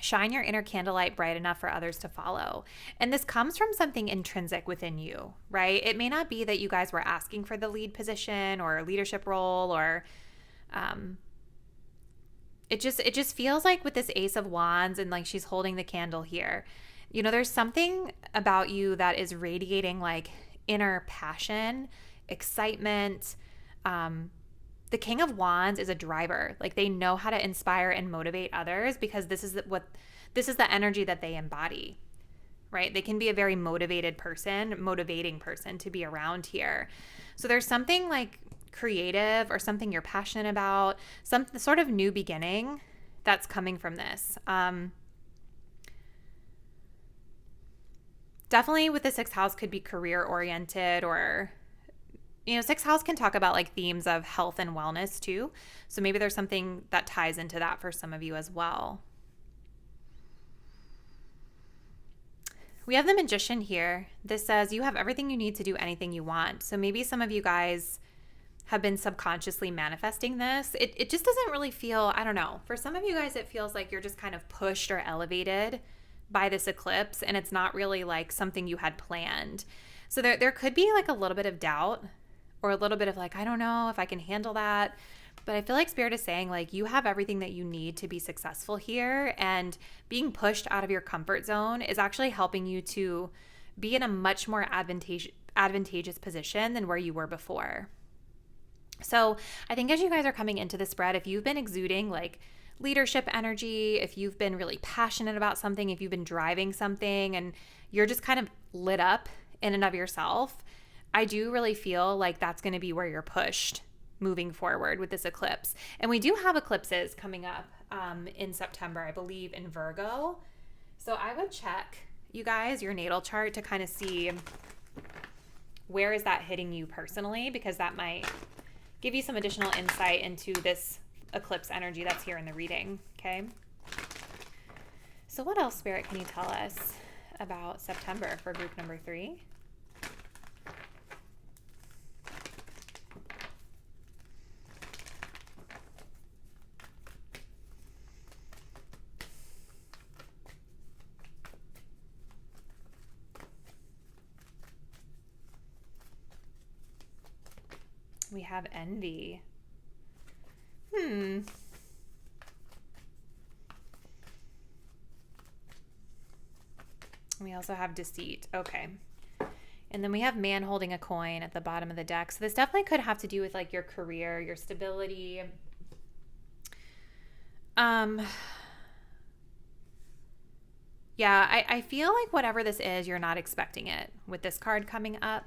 shine your inner candlelight bright enough for others to follow. And this comes from something intrinsic within you, right? It may not be that you guys were asking for the lead position or leadership role, or it just feels like with this Ace of Wands and like she's holding the candle here, there's something about you that is radiating like inner passion, excitement. The King of Wands is a driver. Like they know how to inspire and motivate others because this is the energy that they embody, right? They can be a very motivating person to be around here. So there's something like creative or something you're passionate about, some sort of new beginning that's coming from this. Definitely with the sixth house could be career oriented, or, you know, sixth house can talk about like themes of health and wellness too. So maybe there's something that ties into that for some of you as well. We have the Magician here. This says you have everything you need to do anything you want. So maybe some of you guys have been subconsciously manifesting this. It just doesn't really feel, I don't know. For some of you guys, it feels like you're just kind of pushed or elevated by this eclipse, and it's not really like something you had planned. So there could be like a little bit of doubt or a little bit of like, I don't know if I can handle that. But I feel like Spirit is saying like you have everything that you need to be successful here, and being pushed out of your comfort zone is actually helping you to be in a much more advantageous position than where you were before. So I think as you guys are coming into this spread, if you've been exuding like leadership energy, if you've been really passionate about something, if you've been driving something and you're just kind of lit up in and of yourself, I do really feel like that's going to be where you're pushed moving forward with this eclipse. And we do have eclipses coming up in September, I believe, in Virgo. So I would check, you guys, your natal chart to kind of see where is that hitting you personally, because that might give you some additional insight into this eclipse energy that's here in the reading, okay? So what else, Spirit, can you tell us about September for group number 3? We have envy. We also have deceit. Okay. And then we have man holding a coin at the bottom of the deck. So this definitely could have to do with like your career, your stability. Yeah, I feel like whatever this is, you're not expecting it with this card coming up.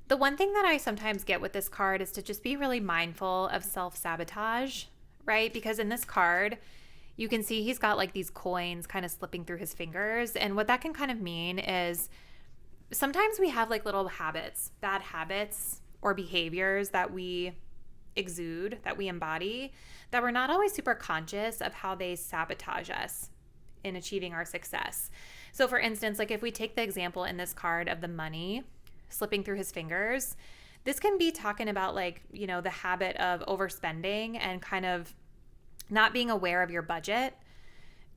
The one thing that I sometimes get with this card is to just be really mindful of self-sabotage, right? Because in this card, you can see he's got like these coins kind of slipping through his fingers. And what that can kind of mean is sometimes we have like little habits, bad habits or behaviors that we exude, that we embody, that we're not always super conscious of how they sabotage us in achieving our success. So for instance, like if we take the example in this card of the money slipping through his fingers, this can be talking about like, you know, the habit of overspending and kind of not being aware of your budget.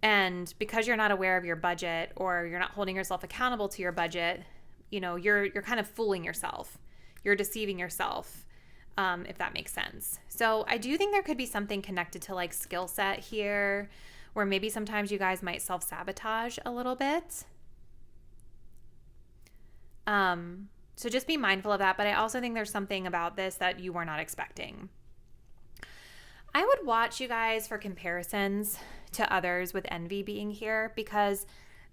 And because you're not aware of your budget, or you're not holding yourself accountable to your budget, you know, you're kind of fooling yourself. You're deceiving yourself, if that makes sense. So I do think there could be something connected to like skill set here, where maybe sometimes you guys might self-sabotage a little bit. So just be mindful of that. But I also think there's something about this that you were not expecting. I would watch, you guys, for comparisons to others with envy being here, because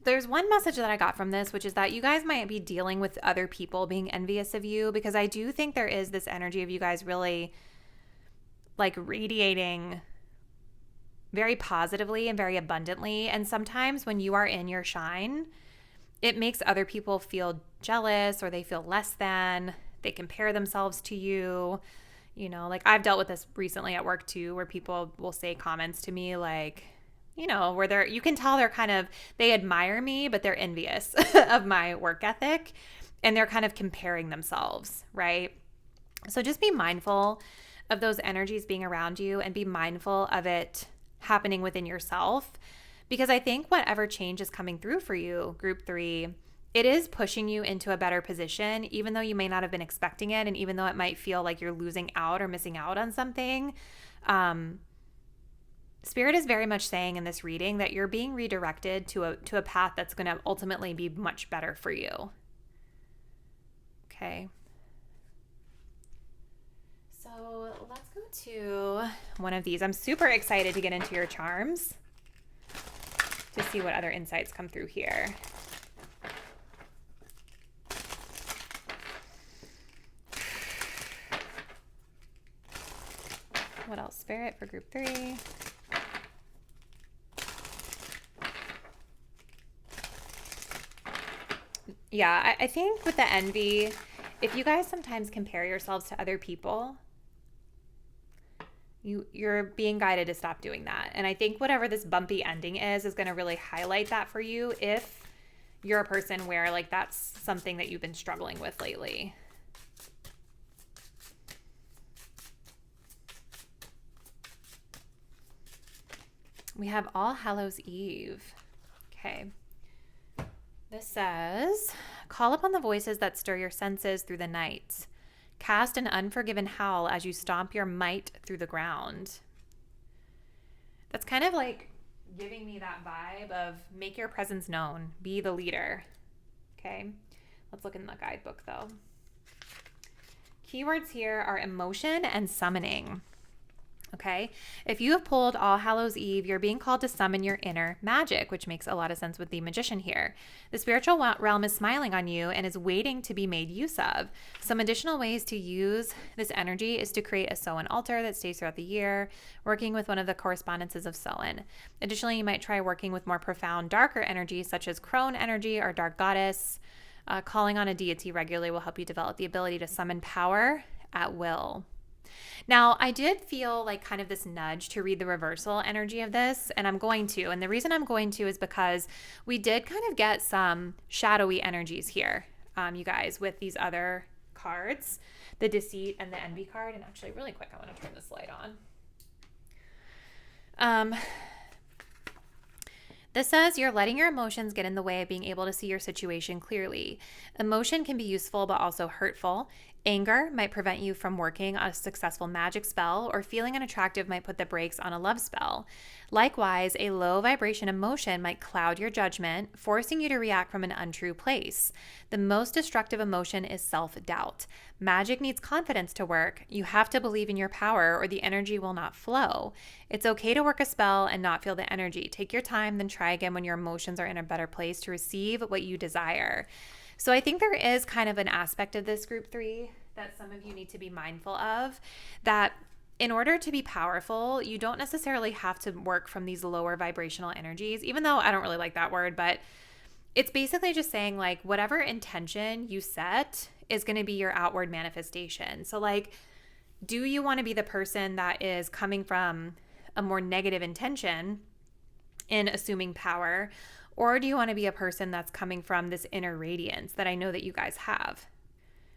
there's one message that I got from this, which is that you guys might be dealing with other people being envious of you, because I do think there is this energy of you guys really like radiating very positively and very abundantly. And sometimes when you are in your shine, it makes other people feel jealous, or they feel less than, they compare themselves to you. You know, like I've dealt with this recently at work too, where people will say comments to me like, you know, where you can tell they're kind of, they admire me, but they're envious of my work ethic, and they're kind of comparing themselves, right? So just be mindful of those energies being around you, and be mindful of it happening within yourself. Because I think whatever change is coming through for you, group 3, it is pushing you into a better position, even though you may not have been expecting it. And even though it might feel like you're losing out or missing out on something, Spirit is very much saying in this reading that you're being redirected to a path that's going to ultimately be much better for you. Okay. So let's go to one of these. I'm super excited to get into your charms to see what other insights come through here. What else, Spirit, for group 3? Yeah, I think with the envy, if you guys sometimes compare yourselves to other people, you're being guided to stop doing that. And I think whatever this bumpy ending is going to really highlight that for you if you're a person where like that's something that you've been struggling with lately. We have All Hallows Eve. Okay. This says, call upon the voices that stir your senses through the night. Cast an unforgiven howl as you stomp your might through the ground. That's kind of like giving me that vibe of make your presence known, be the leader. Okay, let's look in the guidebook though. Keywords here are emotion and summoning. Okay, if you have pulled All Hallows Eve, you're being called to summon your inner magic, which makes a lot of sense with the magician here. The spiritual realm is smiling on you and is waiting to be made use of. Some additional ways to use this energy is to create a Samhain altar that stays throughout the year, working with one of the correspondences of Samhain. Additionally, you might try working with more profound, darker energies such as crone energy or dark goddess. Calling on a deity regularly will help you develop the ability to summon power at will. Now, I did feel like kind of this nudge to read the reversal energy of this, and I'm going to. And the reason I'm going to is because we did kind of get some shadowy energies here, you guys, with these other cards, the Deceit and the Envy card. And actually, really quick, I want to turn this light on. This says you're letting your emotions get in the way of being able to see your situation clearly. Emotion can be useful but also hurtful. Anger might prevent you from working on a successful magic spell, or feeling unattractive might put the brakes on a love spell. Likewise, a low vibration emotion might cloud your judgment, forcing you to react from an untrue place. The most destructive emotion is self-doubt. Magic needs confidence to work. You have to believe in your power or the energy will not flow. It's okay to work a spell and not feel the energy. Take your time, then try again when your emotions are in a better place to receive what you desire. So I think there is kind of an aspect of this group 3 that some of you need to be mindful of, that in order to be powerful, you don't necessarily have to work from these lower vibrational energies, even though I don't really like that word, but it's basically just saying like whatever intention you set is going to be your outward manifestation. So like, do you want to be the person that is coming from a more negative intention in assuming power? Or do you want to be a person that's coming from this inner radiance that I know that you guys have?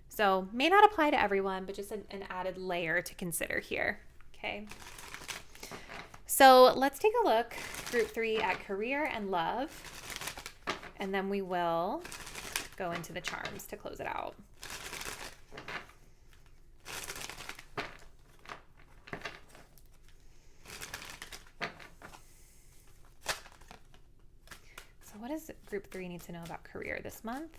So may not apply to everyone, but just an added layer to consider here. Okay. So let's take a look, group 3, at career and love. And then we will go into the charms to close it out. What does group 3 need to know about career this month?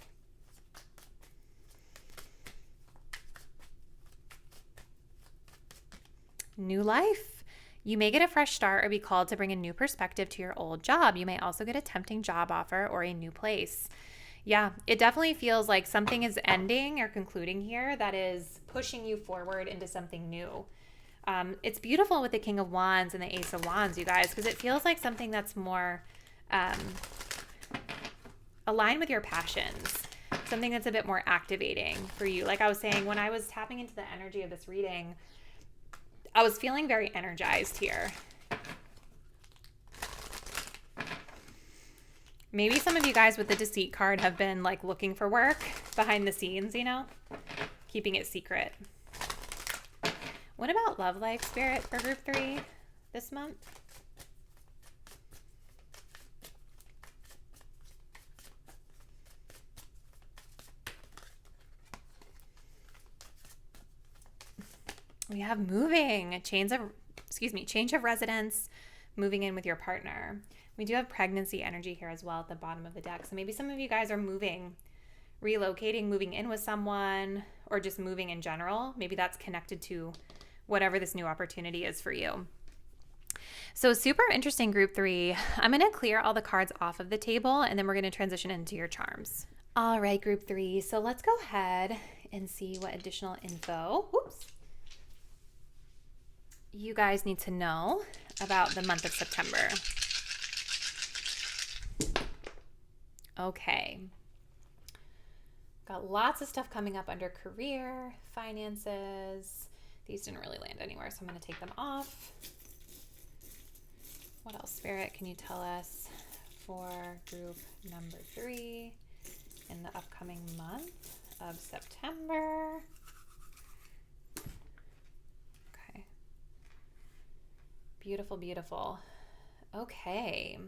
New life. You may get a fresh start or be called to bring a new perspective to your old job. You may also get a tempting job offer or a new place. Yeah, it definitely feels like something is ending or concluding here that is pushing you forward into something new. It's beautiful with the King of Wands and the Ace of Wands, you guys, because it feels like something that's more align with your passions, something that's a bit more activating for you. Like I was saying, when I was tapping into the energy of this reading, I was feeling very energized here. Maybe some of you guys with the Deceit card have been like looking for work behind the scenes, you know, keeping it secret. What about love life, Spirit, for group 3 this month? We have moving, change of residence, moving in with your partner. We do have pregnancy energy here as well at the bottom of the deck. So maybe some of you guys are moving, relocating, moving in with someone, or just moving in general. Maybe that's connected to whatever this new opportunity is for you. So super interesting, group 3. I'm going to clear all the cards off of the table, and then we're going to transition into your charms. All right, group 3. So let's go ahead and see what additional info. Oops. you guys need to know about the month of September. Okay. Got lots of stuff coming up under career, finances. These didn't really land anywhere, so I'm going to take them off. What else, Spirit, can you tell us for group number 3 in the upcoming month of September? Okay. Beautiful, beautiful. Okay.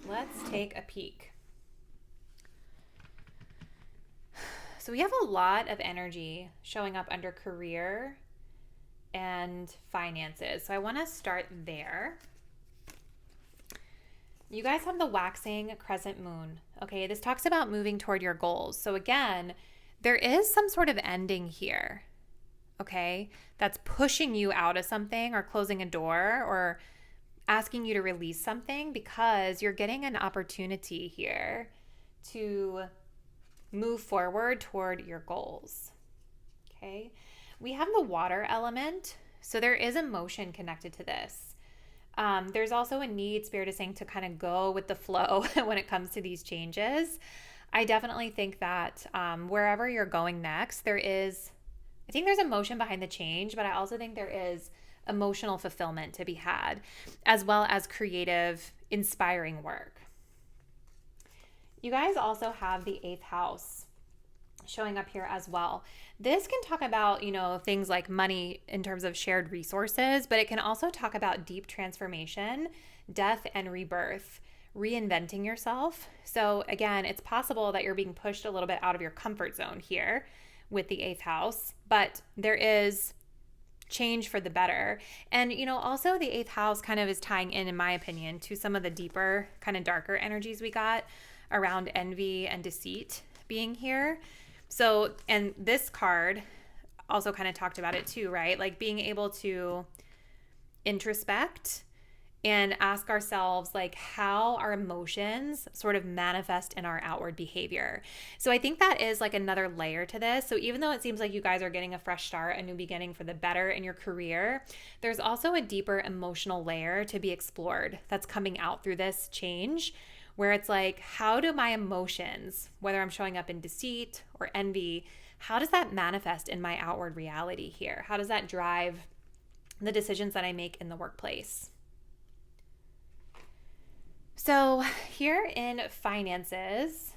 Let's take a peek. So we have a lot of energy showing up under career and finances. So I want to start there. You guys have the waxing crescent moon. Okay, this talks about moving toward your goals. So again, there is some sort of ending here. Okay, that's pushing you out of something or closing a door or asking you to release something because you're getting an opportunity here to move forward toward your goals. Okay, we have the water element, so there is emotion connected to this. There's also a need, Spirit is saying, to kind of go with the flow when it comes to these changes. I definitely think that wherever you're going next, I think there's emotion behind the change, but I also think there is emotional fulfillment to be had, as well as creative, inspiring work. You guys also have the 8th house showing up here as well. This can talk about, things like money in terms of shared resources, but it can also talk about deep transformation, death and rebirth, reinventing yourself. So again, it's possible that you're being pushed a little bit out of your comfort zone here with the 8th house, but there is change for the better. And, also the 8th house kind of is tying in my opinion, to some of the deeper, kind of darker energies we got around envy and deceit being here. So, and this card also kind of talked about it too, right? Like being able to introspect and ask ourselves like how our emotions sort of manifest in our outward behavior. So I think that is like another layer to this. So even though it seems like you guys are getting a fresh start, a new beginning for the better in your career, there's also a deeper emotional layer to be explored that's coming out through this change, where it's like, how do my emotions, whether I'm showing up in deceit or envy, how does that manifest in my outward reality here? How does that drive the decisions that I make in the workplace? So here in finances,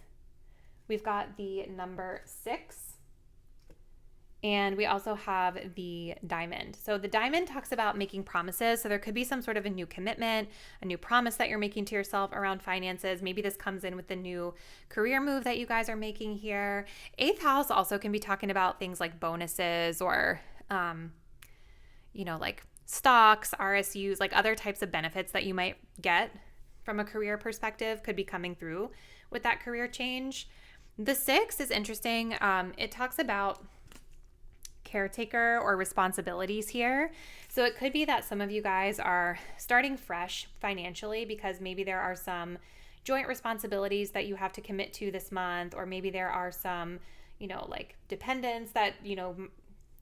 we've got the number 6, and we also have the diamond. So the diamond talks about making promises. So there could be some sort of a new commitment, a new promise that you're making to yourself around finances. Maybe this comes in with the new career move that you guys are making here. 8th house also can be talking about things like bonuses or, like stocks, RSUs, like other types of benefits that you might get from a career perspective could be coming through with that career change. The 6 is interesting. It talks about caretaker or responsibilities here. So it could be that some of you guys are starting fresh financially because maybe there are some joint responsibilities that you have to commit to this month, or maybe there are some, like dependents that,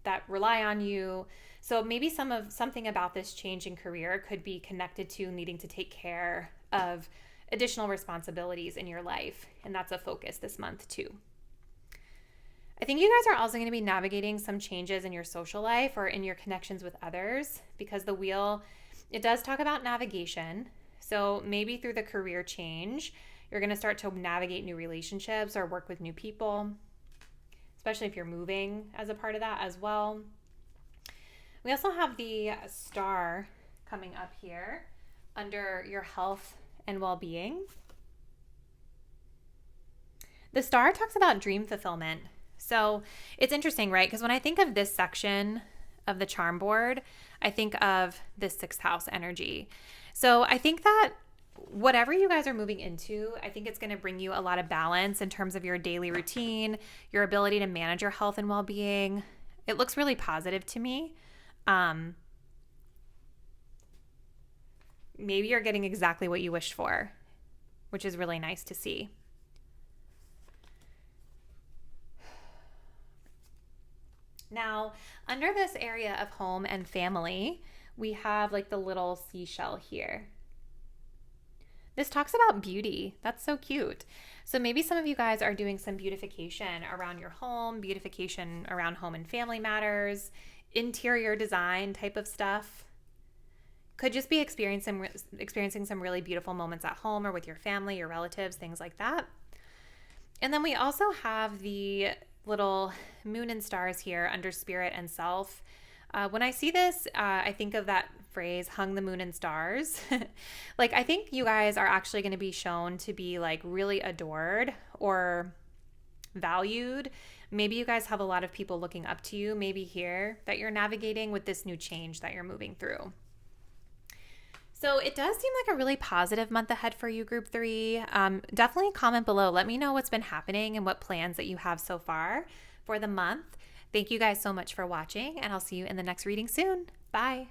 that rely on you. So maybe something about this change in career could be connected to needing to take care of additional responsibilities in your life. And that's a focus this month too. I think you guys are also going to be navigating some changes in your social life or in your connections with others, because the wheel, it does talk about navigation. So maybe through the career change, you're going to start to navigate new relationships or work with new people, especially if you're moving as a part of that as well. We also have the star coming up here under your health and well-being. The star talks about dream fulfillment. So it's interesting, right? Because when I think of this section of the charm board, I think of this 6th house energy. So I think that whatever you guys are moving into, I think it's going to bring you a lot of balance in terms of your daily routine, your ability to manage your health and well-being. It looks really positive to me. Maybe you're getting exactly what you wished for, which is really nice to see. Now, under this area of home and family, we have like the little seashell here. This talks about beauty. That's so cute. So maybe some of you guys are doing some beautification around your home, beautification around home and family matters, interior design type of stuff. Could just be experiencing some really beautiful moments at home or with your family, your relatives, things like that. And then we also have the little moon and stars here under spirit and self. When I see this, I think of that phrase, hung the moon and stars. Like, I think you guys are actually going to be shown to be like really adored or valued. Maybe you guys have a lot of people looking up to you, maybe here, that you're navigating with this new change that you're moving through. So it does seem like a really positive month ahead for you, Group 3. Definitely comment below. Let me know what's been happening and what plans that you have so far for the month. Thank you guys so much for watching, and I'll see you in the next reading soon. Bye.